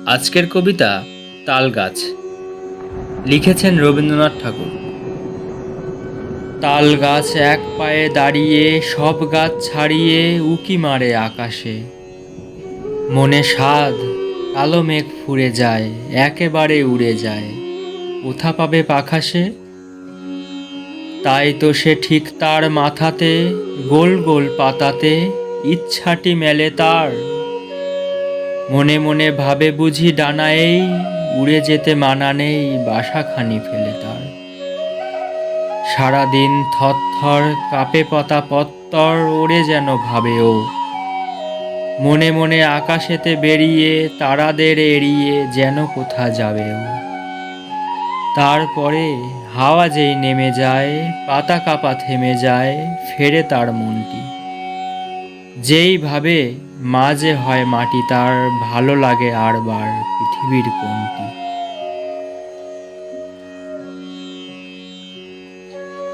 আজকের কবিতা তাল গাছ। লিখেছেন রবীন্দ্রনাথ ঠাকুর। তাল গাছ এক পায়ে দাঁড়িয়ে সব গাছ ছাড়িয়ে উকি মারে আকাশে। মনে সাধ, কালো মেঘ ফুরে যায়, একেবারে উড়ে যায়, কোথা পাবে পাখা সে? তাই তো সে ঠিক তার মাথাতে গোল গোল পাতাতে ইচ্ছাটি মেলে তার। মনে মনে ভাবে বুঝি ডানায়েই উড়ে যেতে মানা নেই বাসাখানি ফেলে তার। সারাদিন থরথর কাঁপে পাতা পত্তর ওড়ে যেন ভাবে ও। মনে মনে আকাশেতে বেরিয়ে তারাদের এড়িয়ে যেন কোথা যাবে ও। তারপরে হাওয়া যেই নেমে যায় পাতা কাঁপা থেমে যায় ফেরে তার মনটি। যেই ভাবে মাঝে হয় মাটি তার ভালো লাগে আরবার পৃথিবীর কোনটি।